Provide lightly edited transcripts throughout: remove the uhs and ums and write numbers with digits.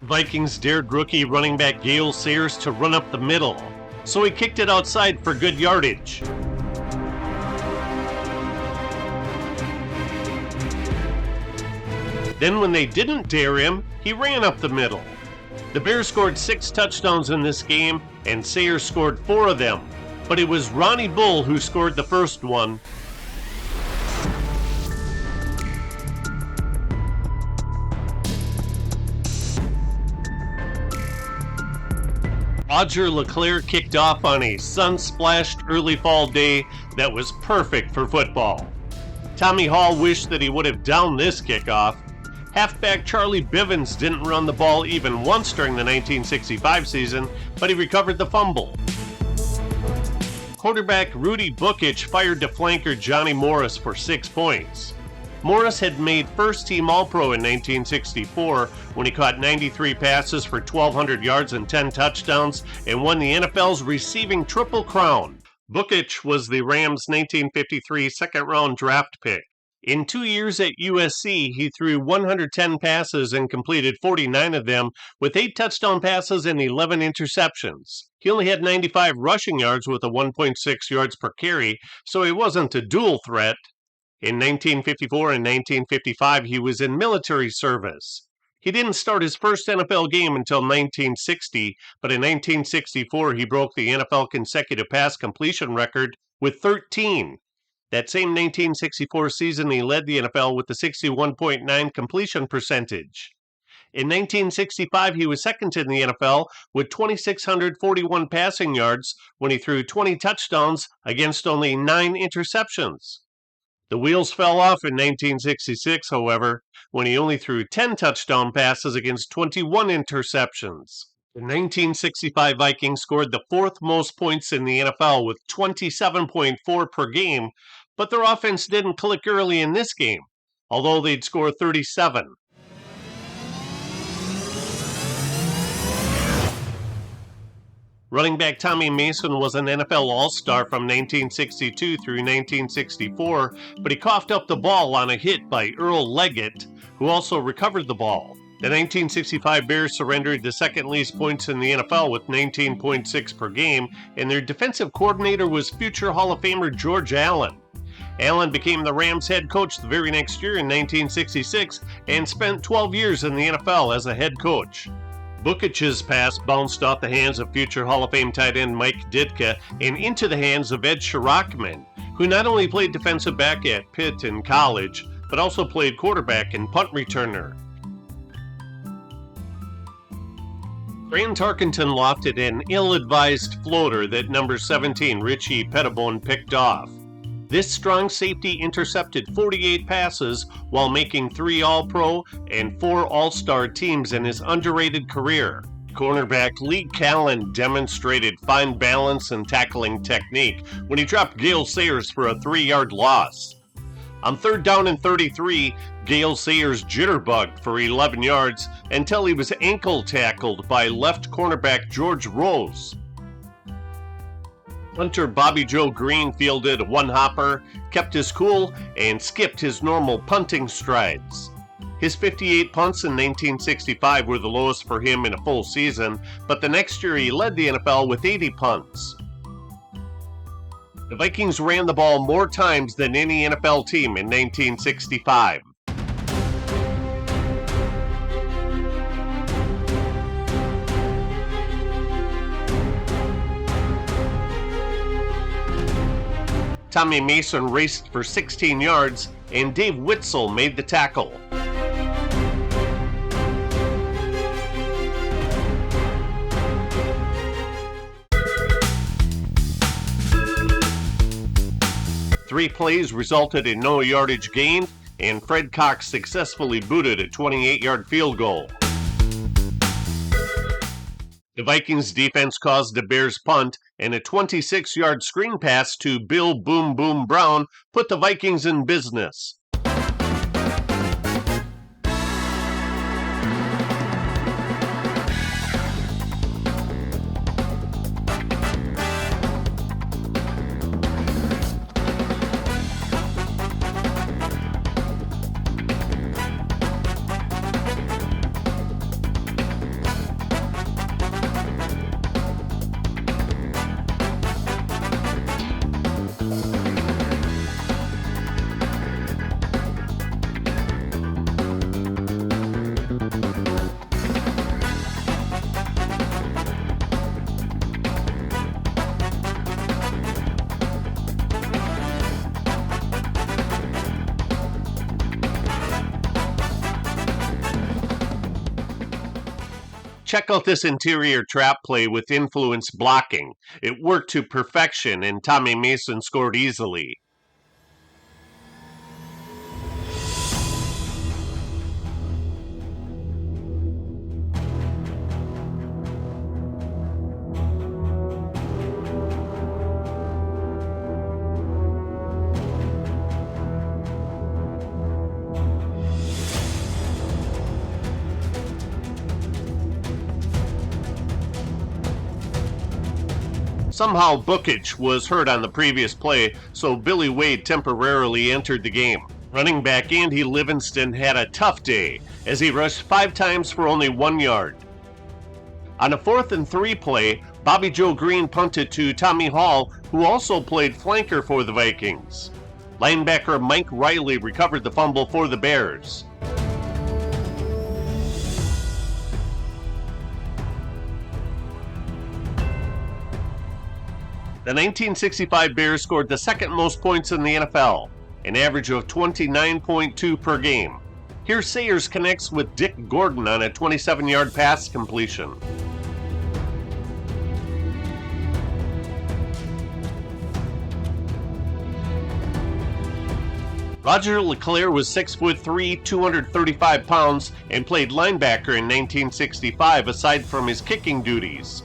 Vikings dared rookie running back Gale Sayers to run up the middle, so he kicked it outside for good yardage. Then when they didn't dare him, he ran up the middle. The Bears scored 6 touchdowns in this game, and Sayers scored 4 of them, but it was Ronnie Bull who scored the first one. Roger LeClaire kicked off on a sun-splashed early fall day that was perfect for football. Tommy Hall wished that he would have downed this kickoff. Halfback Charlie Bivens didn't run the ball even once during the 1965 season, but he recovered the fumble. Quarterback Rudy Bukich fired to flanker Johnny Morris for 6 points. Morris had made first-team All-Pro in 1964 when he caught 93 passes for 1,200 yards and 10 touchdowns and won the NFL's receiving Triple Crown. Bukich was the Rams' 1953 second-round draft pick. In 2 years at USC, he threw 110 passes and completed 49 of them, with 8 touchdown passes and 11 interceptions. He only had 95 rushing yards with a 1.6 yards per carry, so he wasn't a dual threat. In 1954 and 1955, he was in military service. He didn't start his first NFL game until 1960, but in 1964 he broke the NFL consecutive pass completion record with 13. That same 1964 season, he led the NFL with the 61.9 completion percentage. In 1965, he was second in the NFL with 2,641 passing yards when he threw 20 touchdowns against only 9 interceptions. The wheels fell off in 1966, however, when he only threw 10 touchdown passes against 21 interceptions. The 1965 Vikings scored the 4th most points in the NFL with 27.4 per game, but their offense didn't click early in this game, although they'd score 37. Running back Tommy Mason was an NFL All-Star from 1962 through 1964, but he coughed up the ball on a hit by Earl Leggett, who also recovered the ball. The 1965 Bears surrendered the second least points in the NFL with 19.6 per game, and their defensive coordinator was future Hall of Famer George Allen. Allen became the Rams head coach the very next year in 1966 and spent 12 years in the NFL as a head coach. Bukich's pass bounced off the hands of future Hall of Fame tight end Mike Ditka and into the hands of Ed Schrockman, who not only played defensive back at Pitt in college, but also played quarterback and punt returner. Fran Tarkenton lofted an ill-advised floater that number 17 Richie Pettibone picked off. This strong safety intercepted 48 passes while making 3 All-Pro and 4 All-Star teams in his underrated career. Cornerback Lee Callan demonstrated fine balance and tackling technique when he dropped Gale Sayers for a 3-yard loss. On 3rd down and 33, Gale Sayers jitterbugged for 11 yards until he was ankle tackled by left cornerback George Rose. Punter Bobby Joe Green fielded a one-hopper, kept his cool, and skipped his normal punting strides. His 58 punts in 1965 were the lowest for him in a full season, but the next year he led the NFL with 80 punts. The Vikings ran the ball more times than any NFL team in 1965. Tommy Mason raced for 16 yards, and Dave Witzel made the tackle. Three plays resulted in no yardage gained, and Fred Cox successfully booted a 28-yard field goal. The Vikings defense caused the Bears punt, and a 26-yard screen pass to Bill Boom Boom Brown put the Vikings in business. Check out this interior trap play with influence blocking. It worked to perfection and Tommy Mason scored easily. Somehow Bukic was hurt on the previous play, so Billy Wade temporarily entered the game. Running back Andy Livingston had a tough day, as he rushed 5 times for only 1 yard. On a 4th and 3 play, Bobby Joe Green punted to Tommy Hall, who also played flanker for the Vikings. Linebacker Mike Riley recovered the fumble for the Bears. The 1965 Bears scored the second most points in the NFL, an average of 29.2 per game. Here Sayers connects with Dick Gordon on a 27-yard pass completion. Roger LeClaire was 6'3", 235 pounds, and played linebacker in 1965 aside from his kicking duties.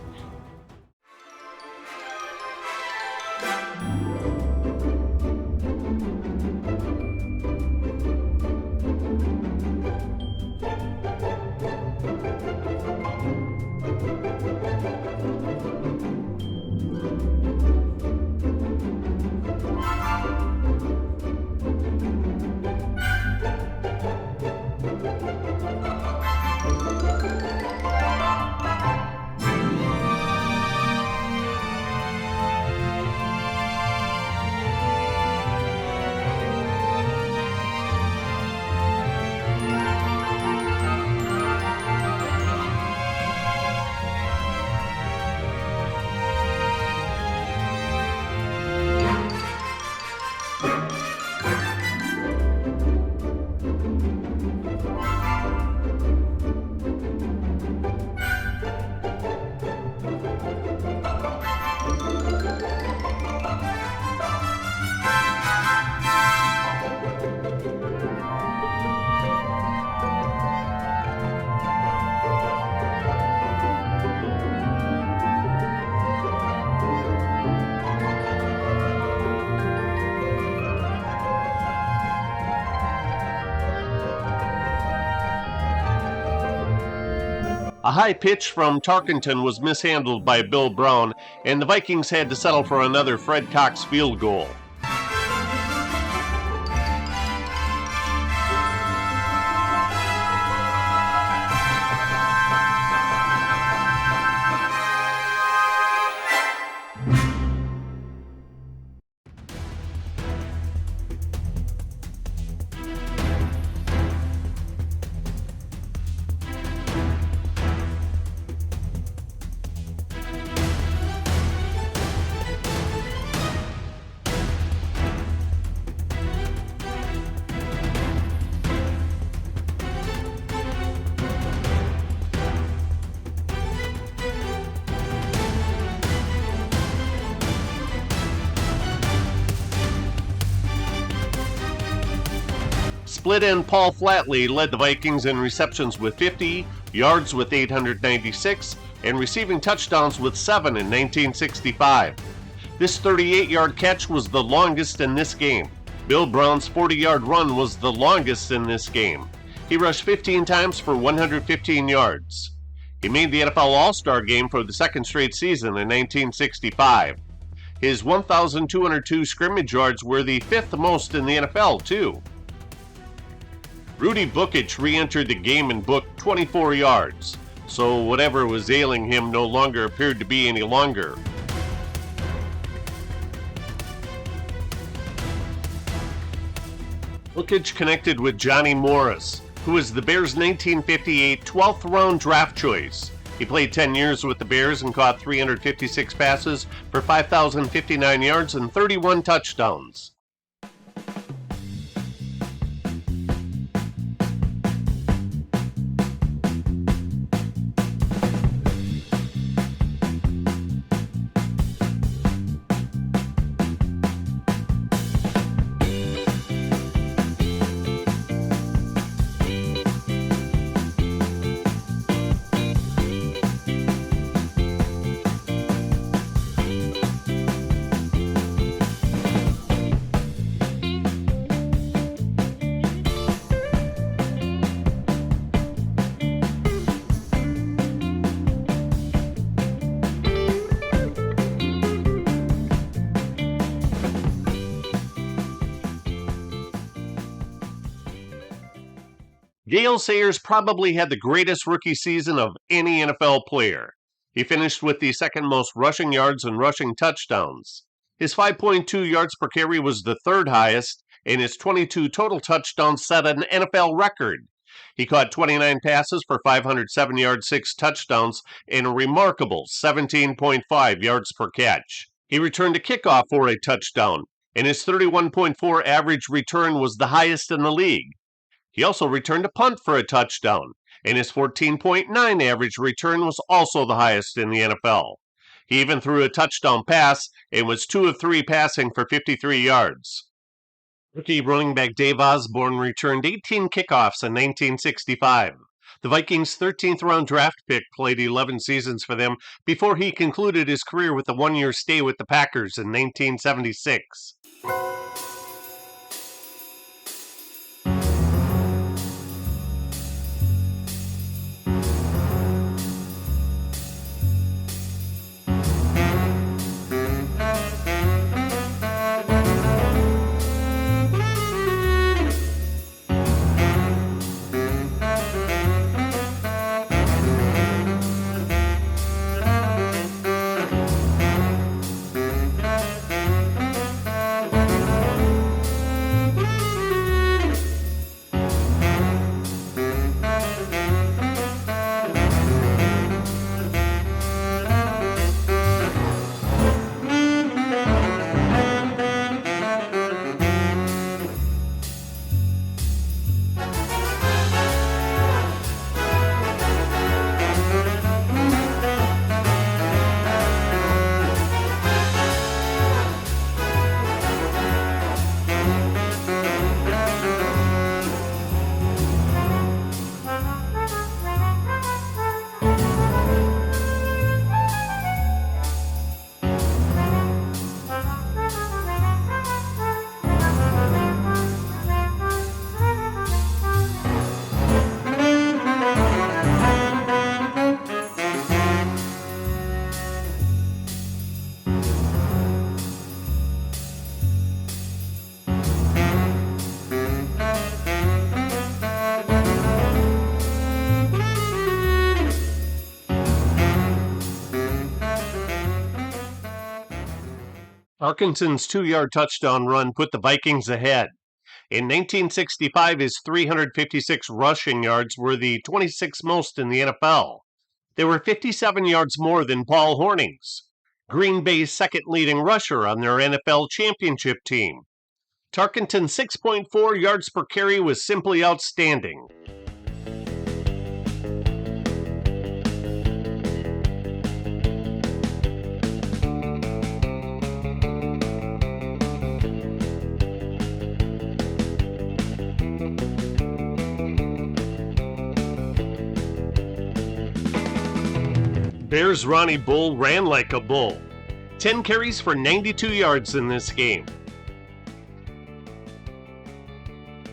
A high pitch from Tarkenton was mishandled by Bill Brown, and the Vikings had to settle for another Fred Cox field goal. Split end Paul Flatley led the Vikings in receptions with 50, yards with 896, and receiving touchdowns with 7 in 1965. This 38-yard catch was the longest in this game. Bill Brown's 40-yard run was the longest in this game. He rushed 15 times for 115 yards. He made the NFL All-Star game for the second straight season in 1965. His 1,202 scrimmage yards were the 5th most in the NFL, too. Rudy Bukic re-entered the game and booked 24 yards, so whatever was ailing him no longer appeared to be any longer. Bukic connected with Johnny Morris, who was the Bears' 1958 12th round draft choice. He played 10 years with the Bears and caught 356 passes for 5,059 yards and 31 touchdowns. Gale Sayers probably had the greatest rookie season of any NFL player. He finished with the second most rushing yards and rushing touchdowns. His 5.2 yards per carry was the third highest, and his 22 total touchdowns set an NFL record. He caught 29 passes for 507 yards, 6 touchdowns, and a remarkable 17.5 yards per catch. He returned a kickoff for a touchdown, and his 31.4 average return was the highest in the league. He also returned a punt for a touchdown, and his 14.9 average return was also the highest in the NFL. He even threw a touchdown pass and was 2 of 3 passing for 53 yards. Rookie running back Dave Osborne returned 18 kickoffs in 1965. The Vikings' 13th round draft pick played 11 seasons for them before he concluded his career with a 1-year stay with the Packers in 1976. Tarkenton's 2-yard touchdown run put the Vikings ahead. In 1965, his 356 rushing yards were the 26th most in the NFL. They were 57 yards more than Paul Hornung's, Green Bay's second leading rusher on their NFL championship team. Tarkenton's 6.4 yards per carry was simply outstanding. Bears' Ronnie Bull ran like a bull. 10 carries for 92 yards in this game.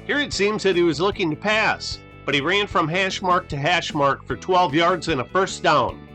Here it seems that he was looking to pass, but he ran from hash mark to hash mark for 12 yards and a first down.